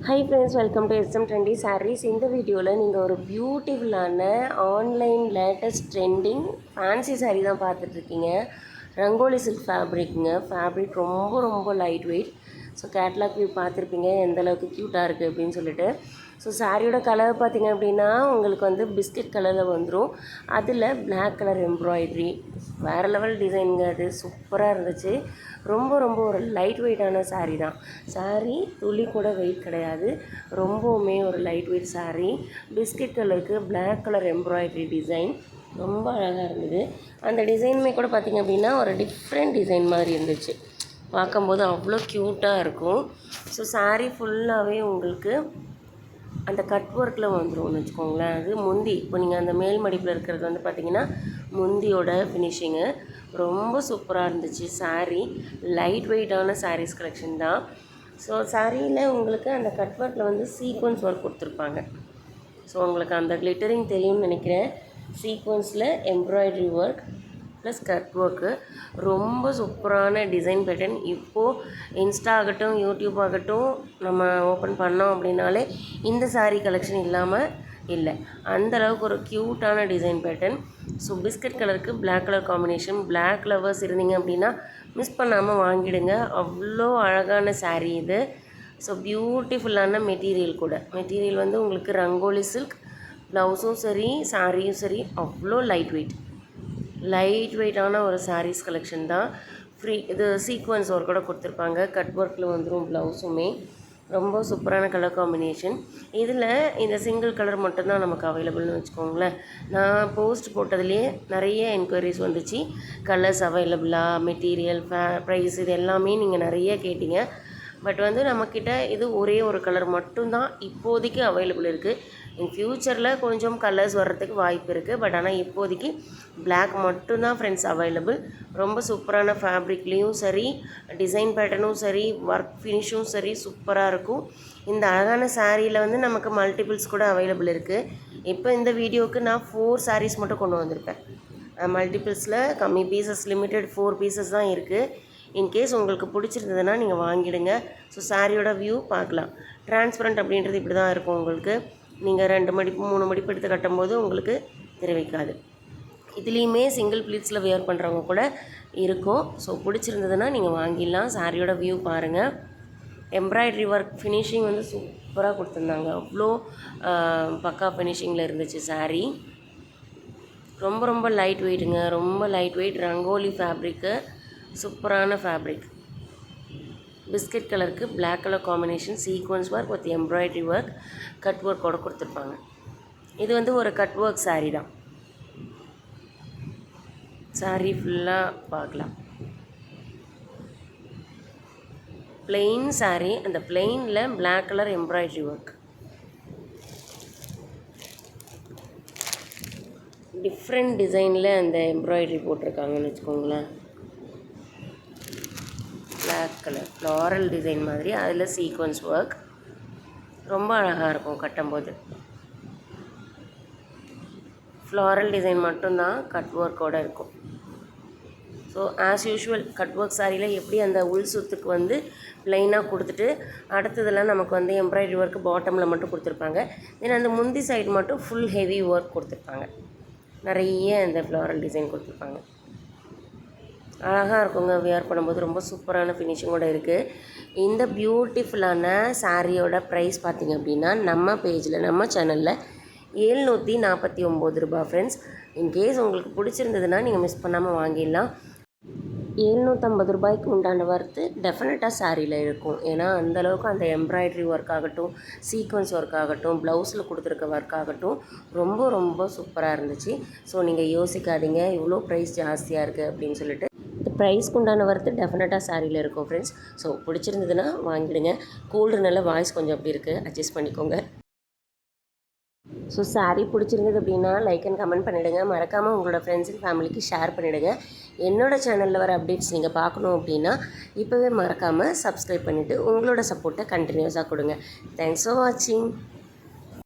High friends, welcome to SM trendy sarees. இந்த வீடியோவில் நீங்கள் ஒரு பியூட்டிஃபுல்லான online latest trending fancy saree தான் பார்த்துட்ருக்கீங்க. ரங்கோலி சில்க் ஃபேப்ரிக்குங்க. ஃபேப்ரிக் ரொம்ப ரொம்ப light weight. So catalogue view பார்த்துருப்பீங்க எந்தளவுக்கு க்யூட்டாக இருக்குது அப்படின்னு சொல்லிட்டு. ஸோ சாரியோட கலர் பார்த்திங்க அப்படின்னா உங்களுக்கு வந்து பிஸ்கட் கலரில் வந்துடும். அதில் பிளாக் கலர் எம்ப்ராய்ட்ரி வேறு லெவல் டிசைனுங்க. அது சூப்பராக இருந்துச்சு. ரொம்ப ரொம்ப ஒரு லைட் வெயிட்டான சாரீ தான். சாரீ துளி கூட வெயிட் கிடையாது. ரொம்பவுமே ஒரு லைட் வெயிட் சாரீ. பிஸ்கட் கலருக்கு பிளாக் கலர் எம்ப்ராய்ட்ரி டிசைன் ரொம்ப அழகாக இருந்தது. அந்த டிசைனுமே கூட பார்த்திங்க அப்படின்னா ஒரு டிஃப்ரெண்ட் டிசைன் மாதிரி இருந்துச்சு. பார்க்கும்போது அவ்வளோ க்யூட்டாக இருக்கும். ஸோ சாரீ ஃபுல்லாகவே உங்களுக்கு அந்த கட் ஒர்க்கில் வந்துடும்னு வச்சுக்கோங்களேன். அது முந்தி, இப்போ நீங்கள் அந்த மேல் மடிப்பில் இருக்கிறது வந்து பார்த்திங்கன்னா முந்தியோட ஃபினிஷிங்கு ரொம்ப சூப்பராக இருந்துச்சு. சாரீ லைட் வெயிட்டான சாரீஸ் கலெக்ஷன் தான். ஸோ சாரியில் உங்களுக்கு அந்த கட் ஒர்க்கில் வந்து சீக்வன்ஸ் ஒர்க் கொடுத்துருப்பாங்க. ஸோ உங்களுக்கு அந்த கிளிட்டரிங் தெரியும்னு நினைக்கிறேன். சீக்வன்ஸில் embroidery work plus cut work ரொம்ப சூப்பரான டிசைன் பேட்டர்ன். இப்போது இன்ஸ்டா ஆகட்டும், யூடியூப் ஆகட்டும், நம்ம ஓப்பன் பண்ணோம் அப்படின்னாலே இந்த சாரீ கலெக்ஷன் இல்லாமல் இல்லை. அந்தளவுக்கு ஒரு க்யூட்டான டிசைன் பேட்டர்ன். ஸோ பிஸ்கட் கலருக்கு black colour combination. Black lovers இருந்தீங்க அப்படின்னா மிஸ் பண்ணாமல் வாங்கிடுங்க. அவ்வளோ அழகான சாரீ இது. ஸோ பியூட்டிஃபுல்லான மெட்டீரியல் கூட. மெட்டீரியல் வந்து உங்களுக்கு ரங்கோலி சில்க். ப்ளவுஸும் சரி சாரியும் சரி அவ்வளோ லைட் வெயிட்டான ஒரு சாரீஸ் கலெக்ஷன் தான். இது சீக்வன்ஸ் ஒர்க் கூட கொடுத்துருப்பாங்க. கட் ஒர்க்கில் வந்துடும் ப்ளவுஸுமே. ரொம்ப சூப்பரான கலர் காம்பினேஷன். இதில் இந்த சிங்கிள் கலர் மட்டும்தான் நமக்கு அவைலபிள்னு வச்சுக்கோங்களேன். நான் போஸ்ட் போட்டதுலேயே நிறைய என்கொயரிஸ் வந்துச்சு. கலர்ஸ் அவைலபிளா, மெட்டீரியல், ப்ரைஸ், இது எல்லாமே நீங்கள் நிறைய கேட்டிங்க. பட் வந்து நம்மக்கிட்ட இது ஒரே ஒரு கலர் மட்டும்தான் இப்போதைக்கு அவைலபிள் இருக்குது. இன் ஃப்யூச்சரில் கொஞ்சம் கலர்ஸ் வர்றதுக்கு வாய்ப்பு இருக்குது. பட் ஆனால் இப்போதைக்கு பிளாக் மட்டும்தான் ஃப்ரெண்ட்ஸ் அவைலபிள். ரொம்ப சூப்பரான ஃபேப்ரிக்லேயும் சரி, டிசைன் பேட்டர்னும் சரி, ஒர்க் ஃபினிஷும் சரி சூப்பராக இருக்கும். இந்த அழகான சாரியில் வந்து நமக்கு மல்டிபிள்ஸ் கூட அவைலபிள் இருக்குது. இப்போ இந்த வீடியோவுக்கு நான் 4 சாரீஸ் மட்டும் கொண்டு வந்திருப்பேன். மல்டிபிள்ஸில் கம்மி பீசஸ், லிமிட்டட் 4 பீசஸ் தான் இருக்குது. இன்கேஸ் உங்களுக்கு பிடிச்சிருந்ததுன்னா நீங்கள் வாங்கிடுங்க. ஸோ சாரியோட வியூ பார்க்கலாம். டிரான்ஸ்பரண்ட் அப்படின்றது இப்படி தான் இருக்கும். உங்களுக்கு நீங்கள் 2 மடிப்பு 3 மடிப்பு எடுத்து கட்டும்போது உங்களுக்கு தெரிவிக்காது. இதுலேயுமே சிங்கிள் ப்ளீட்ஸில் வியர் பண்ணுறவங்க கூட இருக்கும். ஸோ பிடிச்சிருந்ததுன்னா நீங்கள் வாங்கிடலாம். சாரியோட வியூ பாருங்கள். எம்ப்ராய்ட்ரி ஒர்க் ஃபினிஷிங் வந்து சூப்பராக கொடுத்துருந்தாங்க. அவ்வளோ பக்கா ஃபினிஷிங்கில் இருந்துச்சு சாரீ. ரொம்ப ரொம்ப லைட் வெயிட்டுங்க. ரொம்ப லைட் வெயிட் ரங்கோலி ஃபேப்ரிக்கு. சூப்பரான ஃபேப்ரிக். பிஸ்கட் கலருக்கு black colour combination, sequins work with embroidery work, cut ஒர்க்கோடு கொடுத்துருப்பாங்க. இது வந்து ஒரு கட் ஒர்க் சாரீ தான். சாரீ ஃபுல்லாக பார்க்கலாம். பிளெயின் சாரீ. அந்த பிளெயினில் black colour embroidery work. Different டிசைனில் அந்த எம்ப்ராய்ட்ரி போட்டிருக்காங்கன்னு வச்சுக்கோங்களேன். பிளாக் கலர் ஃப்ளாரல் டிசைன் மாதிரி, அதில் சீக்வன்ஸ் ஒர்க் ரொம்ப அழகாக இருக்கும் கட்டும்போது. ஃப்ளாரல் டிசைன் மட்டும்தான் கட் ஒர்க்கோடு இருக்கும். So as usual cut work சாரியில் எப்படி அந்த உள் சுத்துக்கு வந்து ப்ளைனாக கொடுத்துட்டு அடுத்ததெல்லாம் நமக்கு வந்து எம்ப்ராய்டரி ஒர்க்கு பாட்டமில் மட்டும் கொடுத்துருப்பாங்க. தென் அந்த முந்தி சைடு மட்டும் ஃபுல் ஹெவி ஒர்க் கொடுத்துருப்பாங்க. நிறைய அந்த ஃப்ளாரல் டிசைன் கொடுத்துருப்பாங்க. அழகாக இருக்குங்க. வியர் பண்ணும்போது ரொம்ப சூப்பரான ஃபினிஷிங்கோடு இருக்குது. இந்த பியூட்டிஃபுல்லான சாரியோட ப்ரைஸ் பார்த்திங்க அப்படின்னா நம்ம பேஜில், நம்ம சேனலில் 749 ரூபா ஃப்ரெண்ட்ஸ். இன்கேஸ் உங்களுக்கு பிடிச்சிருந்ததுன்னா நீங்கள் மிஸ் பண்ணாமல் வாங்கிடலாம். 750 ரூபாய்க்கு உண்டான வர்த்து டெஃபினட்டாக சாரியில் இருக்கும். ஏன்னா அந்தளவுக்கு அந்த எம்ப்ராய்ட்ரி ஒர்க் ஆகட்டும், சீக்வன்ஸ் ஒர்க் ஆகட்டும், ப்ளவுஸில் கொடுத்துருக்க ஒர்க் ஆகட்டும் ரொம்ப ரொம்ப சூப்பராக இருந்துச்சு. ஸோ நீங்கள் யோசிக்காதீங்க இவ்வளோ ப்ரைஸ் ஜாஸ்தியாக இருக்குது அப்படின்னு சொல்லிட்டு. இந்த ப்ரைஸ்க்கு உண்டான வர்த்து டெஃபினட்டாக சாரியில் இருக்கும் ஃப்ரெண்ட்ஸ். ஸோ பிடிச்சிருந்ததுன்னா வாங்கிடுங்க. கூல்டுனால வாய்ஸ் கொஞ்சம் அப்படி இருக்குது, அட்ஜஸ்ட் பண்ணிக்கோங்க. ஸோ சாரீ பிடிச்சிருந்தது அப்படின்னா லைக் அண்ட் கமெண்ட் பண்ணிவிடுங்க. மறக்காமல் உங்களோட ஃப்ரெண்ட்ஸ் அண்ட் ஃபேமிலிக்கு ஷேர் பண்ணிவிடுங்க. என்னோடய சேனலில் வர அப்டேட்ஸ் நீங்கள் பார்க்கணும் அப்படின்னா இப்போவே மறக்காமல் சப்ஸ்கிரைப் பண்ணிவிட்டு உங்களோட சப்போர்ட்டை கண்டினியூஸாக கொடுங்க. தேங்க்ஸ் ஃபார் வாட்சிங்.